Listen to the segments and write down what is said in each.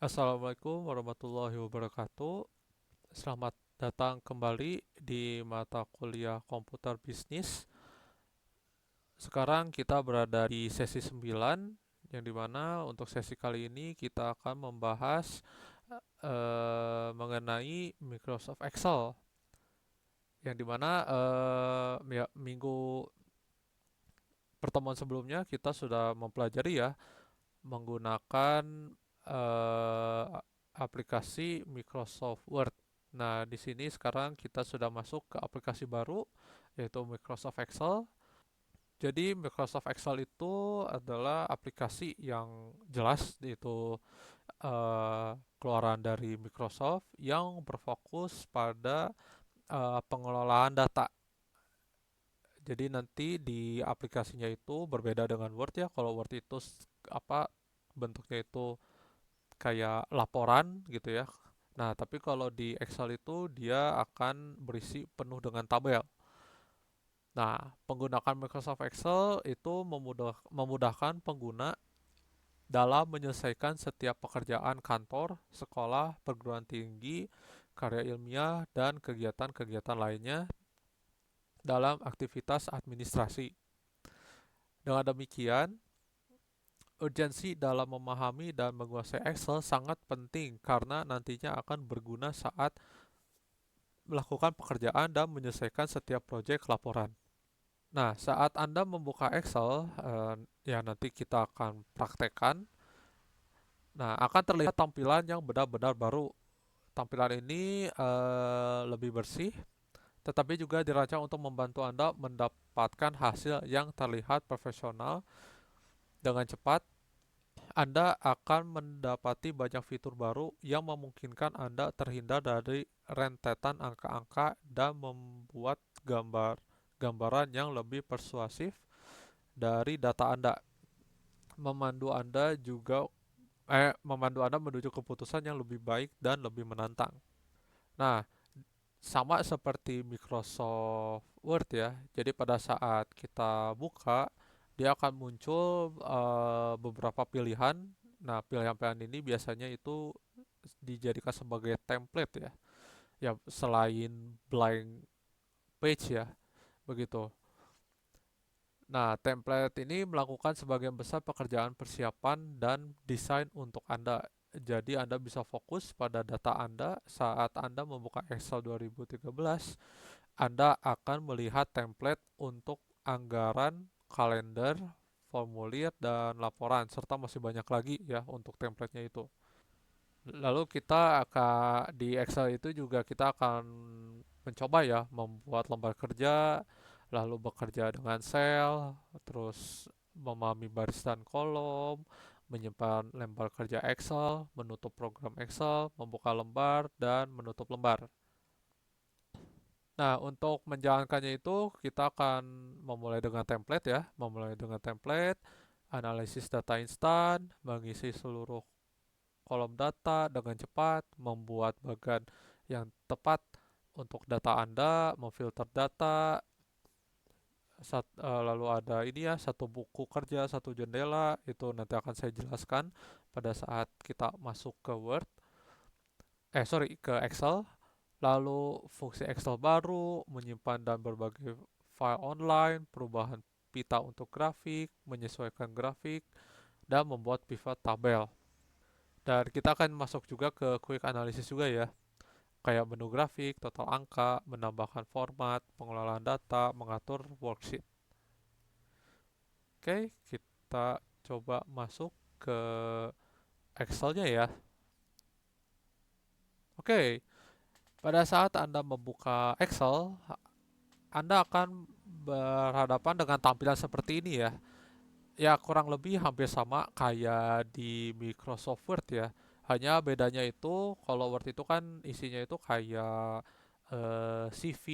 Assalamualaikum warahmatullahi wabarakatuh. Selamat datang kembali di mata kuliah komputer bisnis. Sekarang kita berada di sesi 9, yang dimana untuk sesi kali ini kita akan membahas mengenai Microsoft Excel. Yang dimana ya, minggu pertemuan sebelumnya kita sudah mempelajari ya menggunakan eh, aplikasi Microsoft Word. Nah, di sini sekarang kita sudah masuk ke aplikasi baru yaitu Microsoft Excel. Jadi Microsoft Excel itu adalah aplikasi yang jelas itu keluaran dari Microsoft yang berfokus pada pengelolaan data. Jadi nanti di aplikasinya itu berbeda dengan Word ya. Kalau Word itu apa bentuknya itu kayak laporan gitu ya. Nah, tapi kalau di Excel itu dia akan berisi penuh dengan tabel. Nah, penggunaan Microsoft Excel itu memudahkan pengguna dalam menyelesaikan setiap pekerjaan kantor, sekolah, perguruan tinggi, karya ilmiah, dan kegiatan-kegiatan lainnya dalam aktivitas administrasi. Dengan demikian, urgensi dalam memahami dan menguasai Excel sangat penting karena nantinya akan berguna saat melakukan pekerjaan dan menyelesaikan setiap proyek laporan. Nah, saat Anda membuka Excel, ya nanti kita akan praktekkan. Nah, akan terlihat tampilan yang benar-benar baru. Tampilan ini lebih bersih, tetapi juga dirancang untuk membantu Anda mendapatkan hasil yang terlihat profesional dengan cepat. Anda akan mendapati banyak fitur baru yang memungkinkan Anda terhindar dari rentetan angka-angka dan membuat gambaran yang lebih persuasif dari data Anda. Memandu Anda juga memandu Anda menuju keputusan yang lebih baik dan lebih menantang. Nah, sama seperti Microsoft Word ya. Jadi pada saat kita buka, dia akan muncul beberapa pilihan. Nah, pilihan-pilihan ini biasanya itu dijadikan sebagai template ya. Ya, selain blank page ya, begitu. Nah, template ini melakukan sebagian besar pekerjaan persiapan dan desain untuk Anda. Jadi Anda bisa fokus pada data Anda saat Anda membuka Excel 2013. Anda akan melihat template untuk anggaran, kalender, formulir, dan laporan, serta masih banyak lagi ya untuk template-nya itu. Lalu kita akan di Excel itu juga kita akan mencoba ya membuat lembar kerja, lalu bekerja dengan sel, terus memahami baris dan kolom, menyimpan lembar kerja Excel, menutup program Excel, membuka lembar, dan menutup lembar. Nah, untuk menjalankannya itu kita akan memulai dengan template ya, memulai dengan template, analisis data instan, mengisi seluruh kolom data dengan cepat, membuat bagan yang tepat untuk data Anda, memfilter data, lalu ada ini ya, satu buku kerja, satu jendela, itu nanti akan saya jelaskan pada saat kita masuk ke Word, sorry, ke Excel. Lalu fungsi Excel baru, menyimpan dan berbagai file online, perubahan pita untuk grafik, menyesuaikan grafik, dan membuat pivot tabel. Dan kita akan masuk juga ke quick analysis juga ya, kayak menu grafik, total angka, menambahkan format, pengelolaan data, mengatur worksheet. Oke, kita coba masuk ke Excelnya ya. Oke, pada saat Anda membuka Excel, Anda akan berhadapan dengan tampilan seperti ini ya. Ya kurang lebih hampir sama kayak di Microsoft Word ya. Hanya bedanya itu kalau Word itu kan isinya itu kayak CV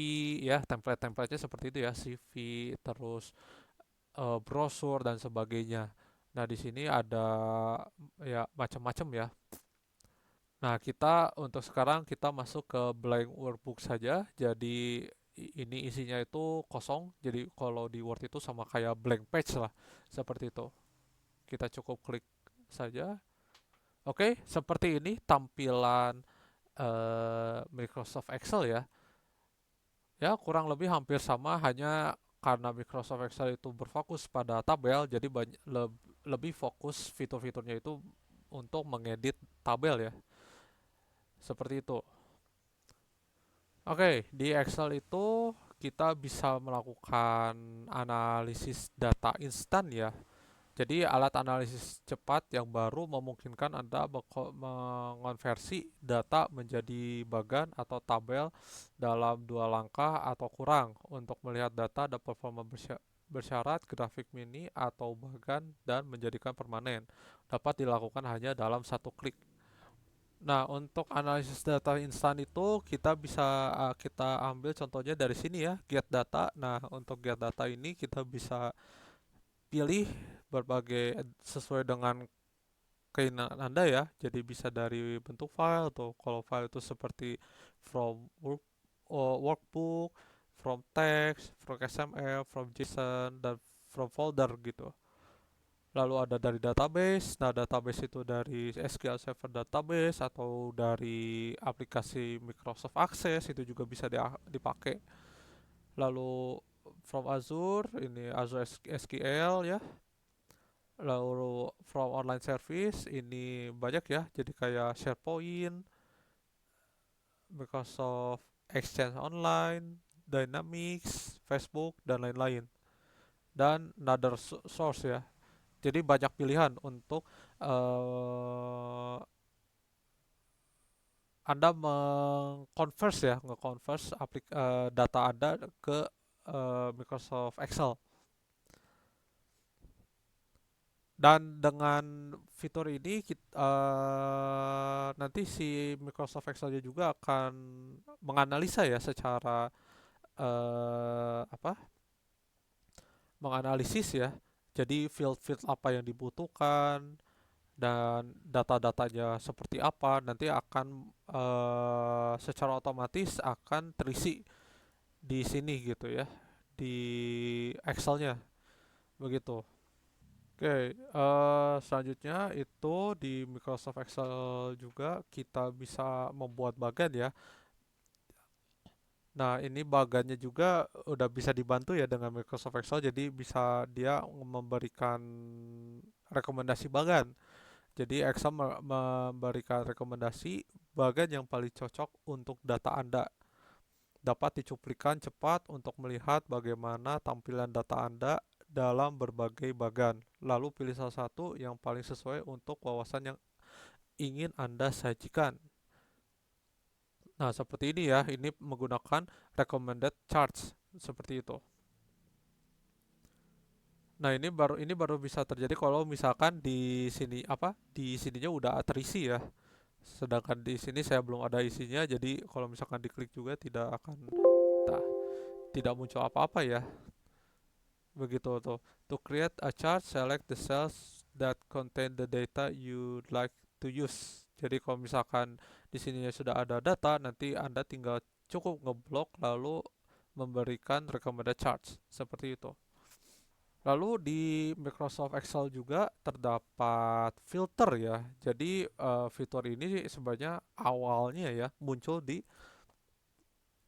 ya, template-templatenya seperti itu ya, CV, terus brosur dan sebagainya. Nah, di sini ada ya macam-macam ya. Nah, kita untuk sekarang kita masuk ke blank workbook saja. Jadi ini isinya itu kosong. Jadi kalau di Word itu sama kayak blank page lah, seperti itu. Kita cukup klik saja. Oke, seperti ini tampilan Microsoft Excel ya. Ya, kurang lebih hampir sama, hanya karena Microsoft Excel itu berfokus pada tabel, jadi lebih fokus fitur-fiturnya itu untuk mengedit tabel ya. Seperti itu. Oke, di Excel itu kita bisa melakukan analisis data instan ya. Jadi alat analisis cepat yang baru memungkinkan Anda mengonversi data menjadi bagan atau tabel dalam 2 langkah atau kurang untuk melihat data dan performa bersyarat, grafik mini atau bagan dan menjadikan permanen. Dapat dilakukan hanya dalam 1 klik. Nah, untuk analisis data instan itu kita ambil contohnya dari sini ya, get data. Nah, untuk get data ini kita bisa pilih berbagai sesuai dengan keinginan Anda ya. Jadi bisa dari bentuk file, atau kalau file itu seperti from workbook, from text, from XML, from JSON, dan from folder gitu. Lalu ada dari database. Nah, database itu dari SQL Server Database atau dari aplikasi Microsoft Access, itu juga bisa dipakai. Lalu from Azure, ini Azure SQL ya. Lalu from online service ini banyak ya, jadi kayak SharePoint, Microsoft Exchange Online, Dynamics, Facebook, dan lain-lain. Dan another source ya. Jadi banyak pilihan untuk uh, Anda mengconverse ya, nge-converse data Anda ke Microsoft Excel. Dan dengan fitur ini nanti si Microsoft Excel juga akan menganalisa ya secara apa? Menganalisis ya. Jadi field-field apa yang dibutuhkan dan data-datanya seperti apa nanti akan secara otomatis akan terisi di sini gitu ya, di Excelnya begitu. Oke, selanjutnya itu di Microsoft Excel juga kita bisa membuat bagan ya. Nah, ini bagannya juga udah bisa dibantu ya dengan Microsoft Excel, jadi bisa dia memberikan rekomendasi bagan. Jadi Excel memberikan rekomendasi bagan yang paling cocok untuk data Anda. Dapat dicuplikan cepat untuk melihat bagaimana tampilan data Anda dalam berbagai bagan. Lalu pilih salah satu yang paling sesuai untuk wawasan yang ingin Anda sajikan. Nah, seperti ini ya, ini menggunakan recommended charts seperti itu. Nah, ini baru bisa terjadi kalau misalkan di sini apa? Di sininya udah terisi ya. Sedangkan di sini saya belum ada isinya, jadi kalau misalkan diklik juga ta- tidak muncul apa-apa ya. Begitu tuh. To create a chart, select the cells that contain the data you'd like to use. Jadi kalau misalkan di sininya sudah ada data, nanti Anda tinggal cukup ngeblok lalu memberikan recommended charts seperti itu. Lalu di Microsoft Excel juga terdapat filter ya. Jadi fitur ini sebenarnya awalnya ya muncul di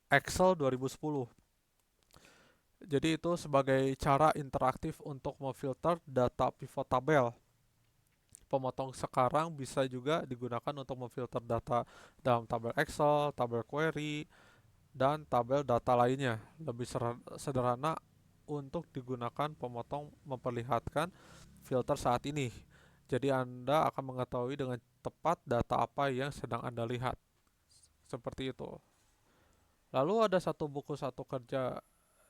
Excel 2010. Jadi itu sebagai cara interaktif untuk memfilter data pivot tabel. Pemotong sekarang bisa juga digunakan untuk memfilter data dalam tabel Excel, tabel query, dan tabel data lainnya. Lebih sederhana untuk digunakan pemotong memperlihatkan filter saat ini. Jadi Anda akan mengetahui dengan tepat data apa yang sedang Anda lihat. Seperti itu. Lalu ada satu buku satu kerja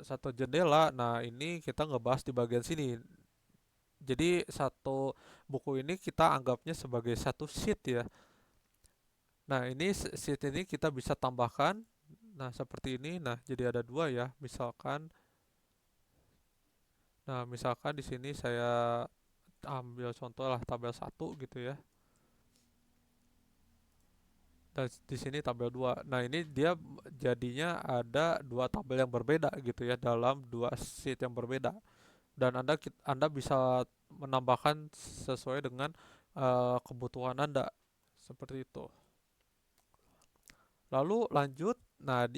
satu jendela. Nah, ini kita ngebahas di bagian sini. Jadi satu buku ini kita anggapnya sebagai satu sheet ya. Nah, ini sheet ini kita bisa tambahkan. Nah, seperti ini. Nah, jadi ada dua ya. Misalkan di sini saya ambil contoh lah tabel satu gitu ya. Dan di sini tabel 2. Nah, ini dia jadinya ada dua tabel yang berbeda gitu ya dalam dua sheet yang berbeda. Dan Anda bisa menambahkan sesuai dengan kebutuhan Anda. seperti itu. Lalu lanjut, nah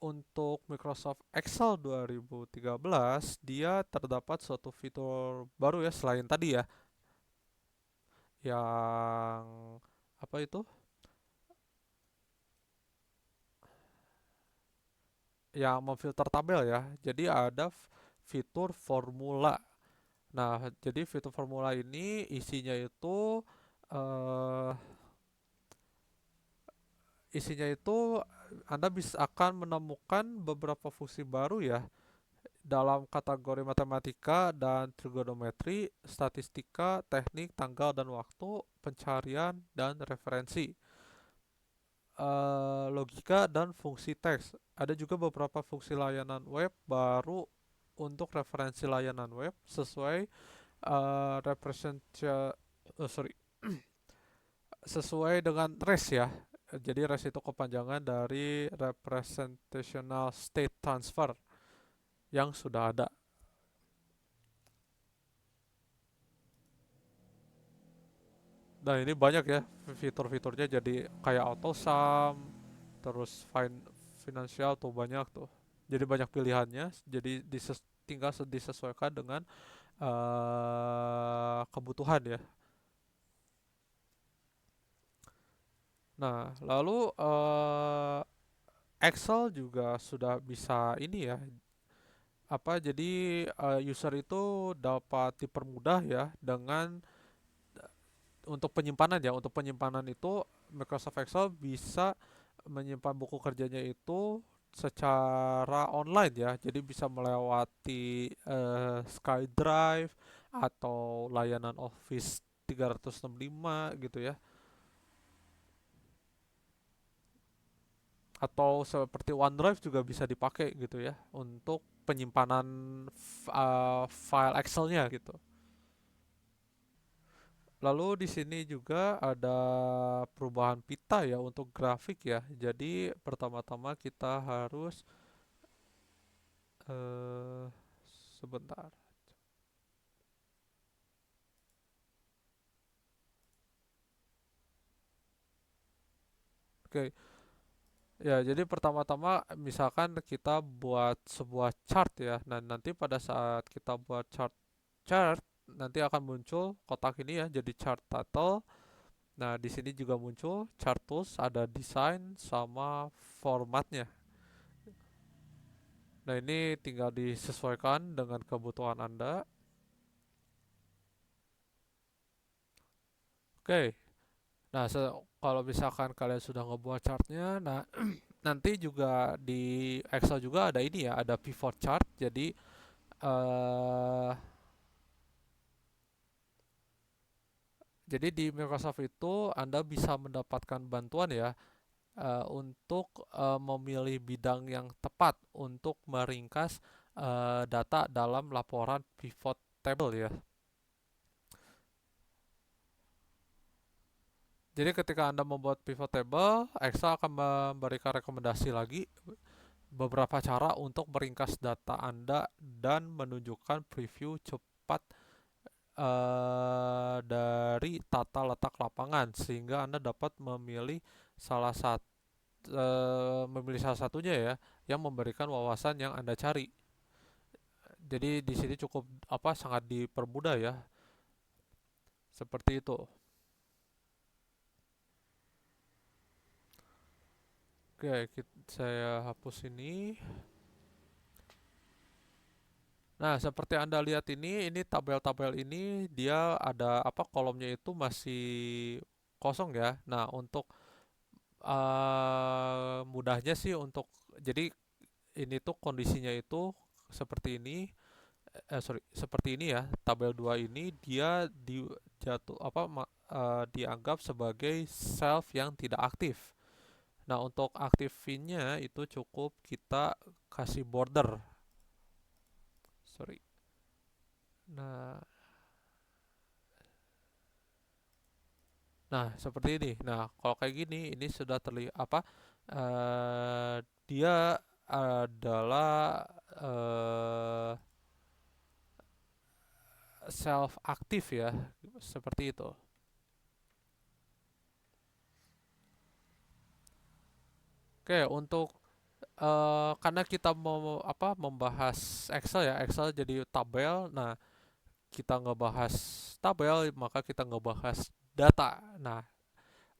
untuk Microsoft Excel 2013 dia terdapat suatu fitur baru ya selain tadi ya yang apa itu yang memfilter tabel ya. Jadi ada fitur formula. Nah, jadi fitur formula ini isinya itu eh isinya itu Anda bisa akan menemukan beberapa fungsi baru ya dalam kategori matematika dan trigonometri, statistika, teknik, tanggal dan waktu, pencarian dan referensi, logika dan fungsi teks. Ada juga beberapa fungsi layanan web baru untuk referensi layanan web sesuai sorry, sesuai dengan REST ya. Jadi REST itu kepanjangan dari Representational State Transfer yang sudah ada. Nah ini banyak ya fitur-fiturnya jadi kayak AutoSum, terus financial tuh banyak tuh. Jadi banyak pilihannya, jadi tinggal disesuaikan dengan kebutuhan ya. Nah lalu Excel juga sudah bisa ini ya, apa jadi user itu dapat dipermudah ya dengan untuk penyimpanan ya. Untuk penyimpanan itu Microsoft Excel bisa menyimpan buku kerjanya itu secara online ya. Jadi bisa melewati SkyDrive atau layanan Office 365 gitu ya. Atau seperti OneDrive juga bisa dipakai gitu ya untuk penyimpanan file Excelnya gitu. Lalu di sini juga ada perubahan pita ya untuk grafik ya. Jadi pertama-tama kita harus eh sebentar. Oke. Ya, jadi pertama-tama misalkan kita buat sebuah chart ya. Nah, nanti pada saat kita buat chart nanti akan muncul kotak ini ya jadi chart title. Nah, di sini juga muncul chart tools, ada desain sama formatnya. Nah, ini tinggal disesuaikan dengan kebutuhan Anda. Oke. Nah, kalau misalkan kalian sudah ngebuat chartnya, nah nanti juga di Excel juga ada ini ya, ada pivot chart. Eh jadi di Microsoft itu Anda bisa mendapatkan bantuan ya untuk memilih bidang yang tepat untuk meringkas data dalam laporan pivot table ya. Jadi ketika Anda membuat pivot table, Excel akan memberikan rekomendasi lagi beberapa cara untuk meringkas data Anda dan menunjukkan preview cepat dari tata letak lapangan sehingga Anda dapat salah satu memilih salah satunya ya yang memberikan wawasan yang Anda cari. Jadi di sini cukup sangat dipermudah ya. Seperti itu. Oke, saya hapus ini. Nah, seperti Anda lihat ini tabel-tabel ini dia ada kolomnya itu masih kosong ya. Nah, untuk mudahnya sih jadi ini tuh kondisinya itu seperti ini seperti ini ya. Tabel 2 ini dia dianggap sebagai self yang tidak aktif. Nah, untuk aktifinnya itu cukup kita kasih border. Sorry. Nah, nah, seperti ini. Nah, kalau kayak gini, ini sudah terlihat eh dia adalah self aktif ya, seperti itu. Oke, untuk karena kita mau apa membahas Excel ya, Excel jadi tabel. Nah, kita ngebahas tabel, maka kita ngebahas data. Nah,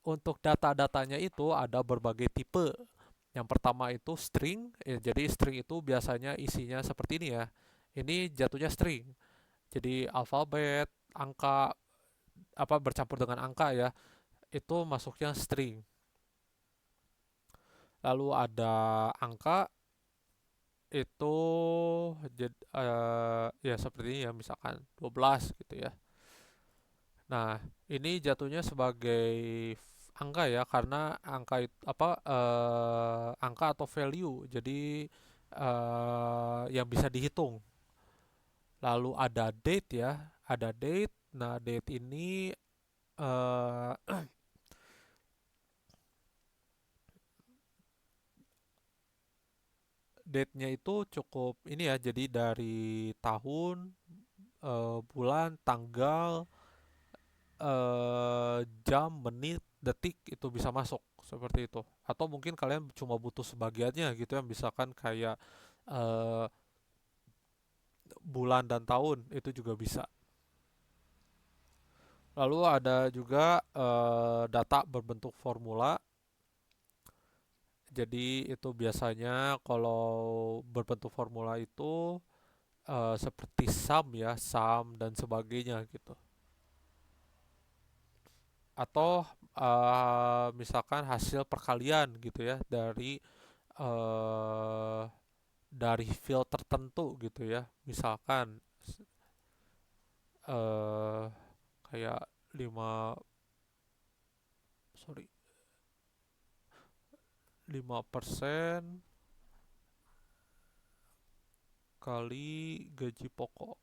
untuk data-datanya itu ada berbagai tipe. Yang pertama itu string, ya, jadi string itu biasanya isinya seperti ini ya. Ini jatuhnya string. Jadi alfabet, angka, apa bercampur dengan angka ya, itu masuknya string. Lalu ada angka itu ya seperti ini ya, misalkan 12 gitu ya. Nah, ini jatuhnya sebagai angka ya, karena angka itu apa angka atau value. Jadi yang bisa dihitung. Lalu ada date ya, ada date. Nah, date ini eh date-nya itu cukup ini ya, jadi dari tahun, bulan, tanggal, jam, menit, detik itu bisa masuk seperti itu. Atau mungkin kalian cuma butuh sebagiannya gitu ya, misalkan kayak eh, bulan dan tahun itu juga bisa. Lalu ada juga data berbentuk formula. Jadi itu biasanya kalau berbentuk formula itu seperti sum ya, sum dan sebagainya gitu. Atau misalkan hasil perkalian gitu ya eh dari field tertentu gitu ya. Misalkan eh kayak 5 sorry 5% kali gaji pokok,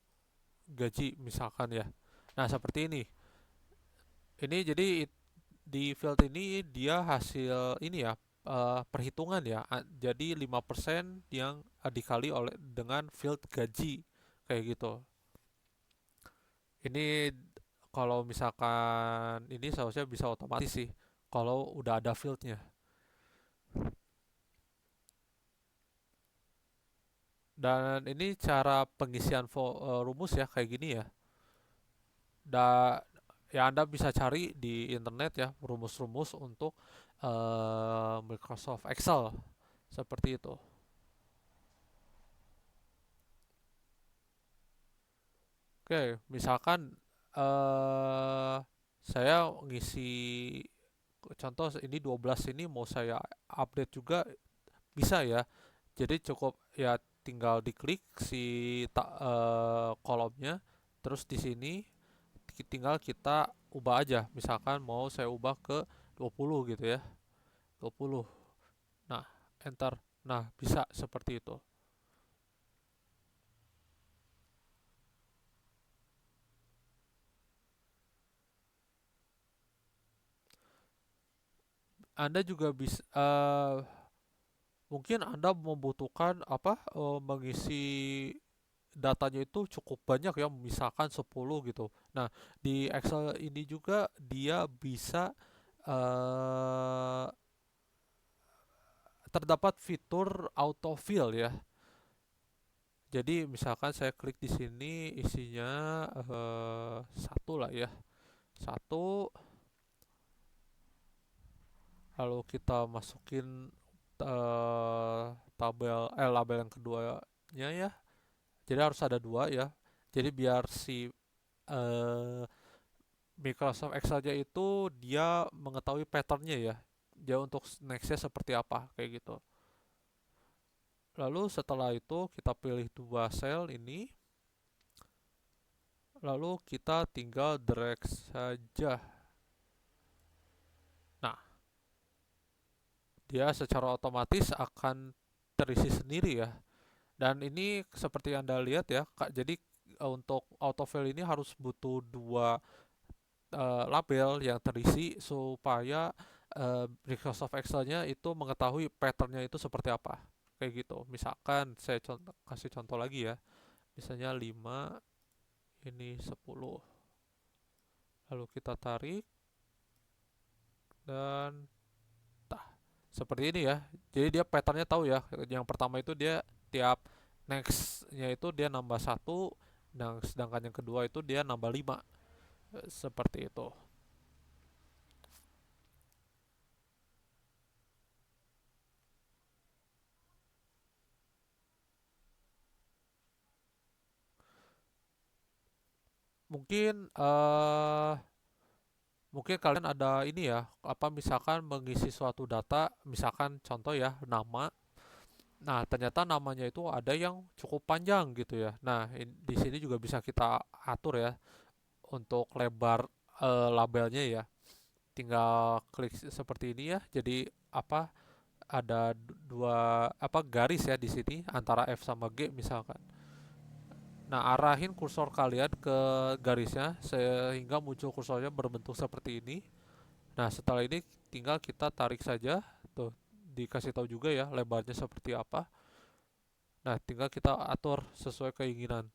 gaji misalkan ya. Nah, seperti ini. Ini jadi di field ini dia hasil ini ya, perhitungan ya. Jadi 5% yang dikali oleh dengan field gaji kayak gitu. Ini kalau misalkan ini seharusnya bisa otomatis sih kalau udah ada fieldnya. Dan ini cara pengisian rumus ya kayak gini ya. Da Ya Anda bisa cari di internet ya rumus-rumus untuk Microsoft Excel seperti itu. Oke, misalkan eh saya ngisi contoh ini 12 ini mau saya update juga bisa ya. Jadi cukup ya tinggal diklik si kolomnya, terus di sini tinggal kita ubah aja. Misalkan mau saya ubah ke 20 gitu ya. 20. Nah, enter. Nah, bisa seperti itu. Anda juga bisa mungkin Anda membutuhkan apa mengisi datanya itu cukup banyak ya, misalkan 10 gitu. Nah, di Excel ini juga dia bisa eh terdapat fitur autofill ya. Jadi misalkan saya klik di sini isinya satu lah ya. Satu, lalu kita masukin tabel label yang keduanya ya. Jadi harus ada dua ya. Jadi biar si eh, Microsoft Excel-nya itu dia mengetahui patternnya ya. Dia untuk nextnya seperti apa kayak gitu. Lalu setelah itu kita pilih dua sel ini. Lalu kita tinggal drag saja. Nah, dia secara otomatis akan terisi sendiri ya. Dan ini seperti Anda lihat ya, Kak. Jadi untuk autofill ini harus butuh dua label yang terisi supaya Microsoft Excel-nya itu mengetahui pattern-nya itu seperti apa. Kayak gitu. Misalkan saya kasih contoh lagi ya. Misalnya 5, ini 10. Lalu kita tarik dan tah. Seperti ini ya. Jadi dia patternnya tahu ya. Yang pertama itu dia tiap nextnya itu dia nambah satu, dan sedangkan yang kedua itu dia nambah 5. Seperti itu. Mungkin mungkin kalian ada ini ya, apa misalkan mengisi suatu data, misalkan contoh ya, nama. Nah, ternyata namanya itu ada yang cukup panjang gitu ya. Nah, di sini juga bisa kita atur ya untuk lebar labelnya ya. Tinggal klik seperti ini ya. Jadi apa, ada dua apa garis ya di sini antara F sama G misalkan. Nah, arahin kursor kalian ke garisnya sehingga muncul kursornya berbentuk seperti ini. Nah, setelah ini tinggal kita tarik saja. Tuh, dikasih tahu juga ya lebarnya seperti apa. Nah, tinggal kita atur sesuai keinginan.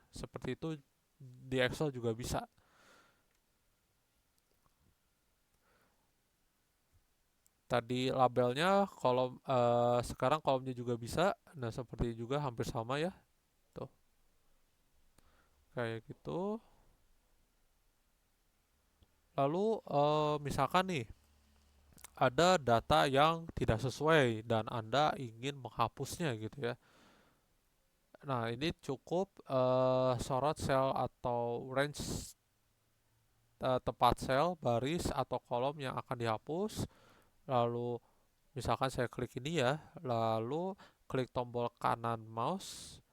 Seperti itu di Excel juga bisa. Tadi labelnya, kolom sekarang kolomnya juga bisa. Nah, seperti juga hampir sama ya. Tuh, kayak gitu. Lalu misalkan nih ada data yang tidak sesuai dan Anda ingin menghapusnya gitu ya. Nah, ini cukup sorot sel atau range tempat sel, baris atau kolom yang akan dihapus. Lalu misalkan saya klik ini ya, lalu klik tombol kanan mouse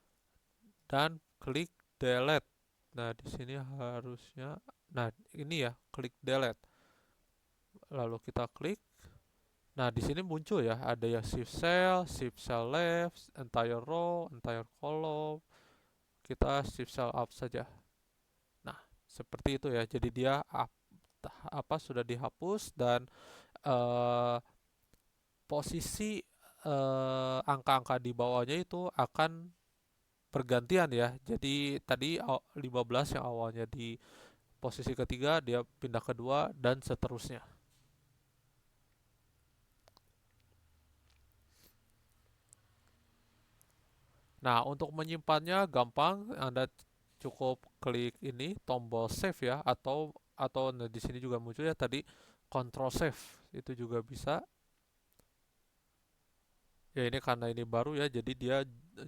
dan klik delete. Nah, di sini harusnya, nah ini ya, klik delete. Lalu kita klik. Nah, di sini muncul ya, ada yang shift cell left, entire row, entire column. Kita shift cell up saja. Nah, seperti itu ya. Jadi dia apa sudah dihapus dan eh, posisi angka-angka di bawahnya itu akan bergantian ya. Jadi tadi 15 yang awalnya di posisi ketiga dia pindah kedua dan seterusnya. Nah, untuk menyimpannya gampang, Anda cukup klik ini tombol save ya, atau nah, di sini juga muncul ya tadi control save itu juga bisa. Ya ini karena ini baru ya, jadi dia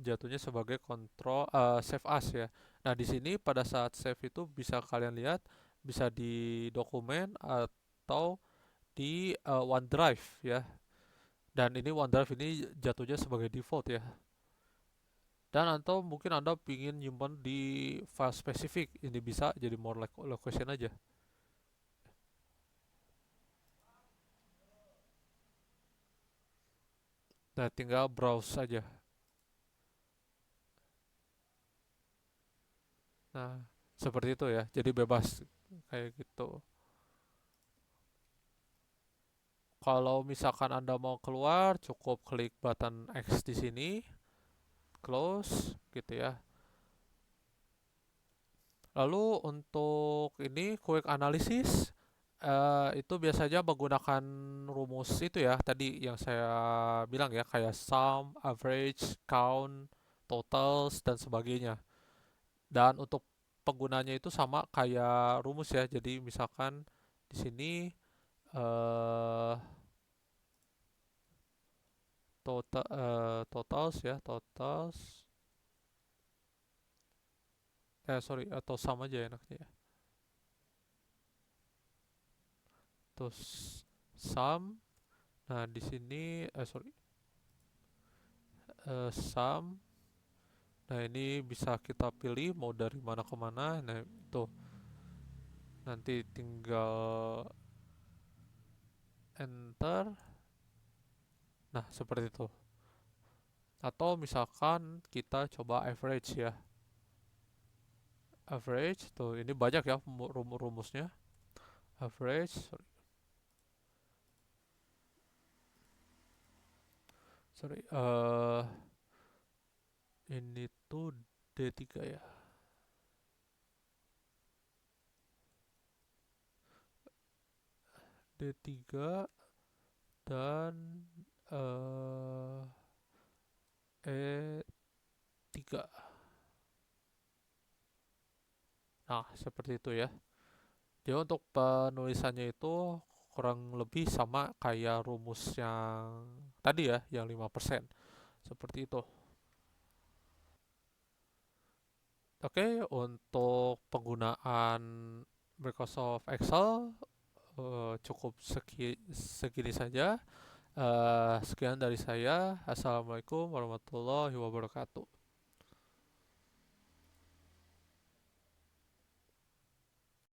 jatuhnya sebagai control save as ya. Nah, di sini pada saat save itu bisa kalian lihat bisa di dokumen atau di OneDrive ya. Dan ini OneDrive ini jatuhnya sebagai default ya. Dan atau mungkin Anda ingin nyimpan di file spesifik, ini bisa jadi more like location aja. Nah, tinggal browse saja. Nah, seperti itu ya. Jadi bebas kayak gitu. Kalau misalkan Anda mau keluar, cukup klik button X di sini, close gitu ya. Lalu untuk ini quick analysis itu biasanya menggunakan rumus itu ya tadi yang saya bilang ya kayak sum, average, count, totals dan sebagainya. Dan untuk penggunanya itu sama kayak rumus ya. Jadi misalkan di sini eh totals ya, totals sorry atau sama aja enaknya ya. Terus sum. Nah, di sini sorry sum. Nah, ini bisa kita pilih mau dari mana ke mana. Nah, itu nanti tinggal enter. Nah, seperti itu. Atau misalkan kita coba average ya. Average tuh ini banyak ya rumusnya. Average, sorry, sorry ini tuh D3 ya. D3 dan eh E3. Nah, seperti itu ya. Jadi untuk penulisannya itu kurang lebih sama kayak rumus yang tadi ya, yang 5%. Seperti itu. Oke, untuk penggunaan Microsoft Excel cukup segini saja. Sekian dari saya. Assalamualaikum warahmatullahi wabarakatuh.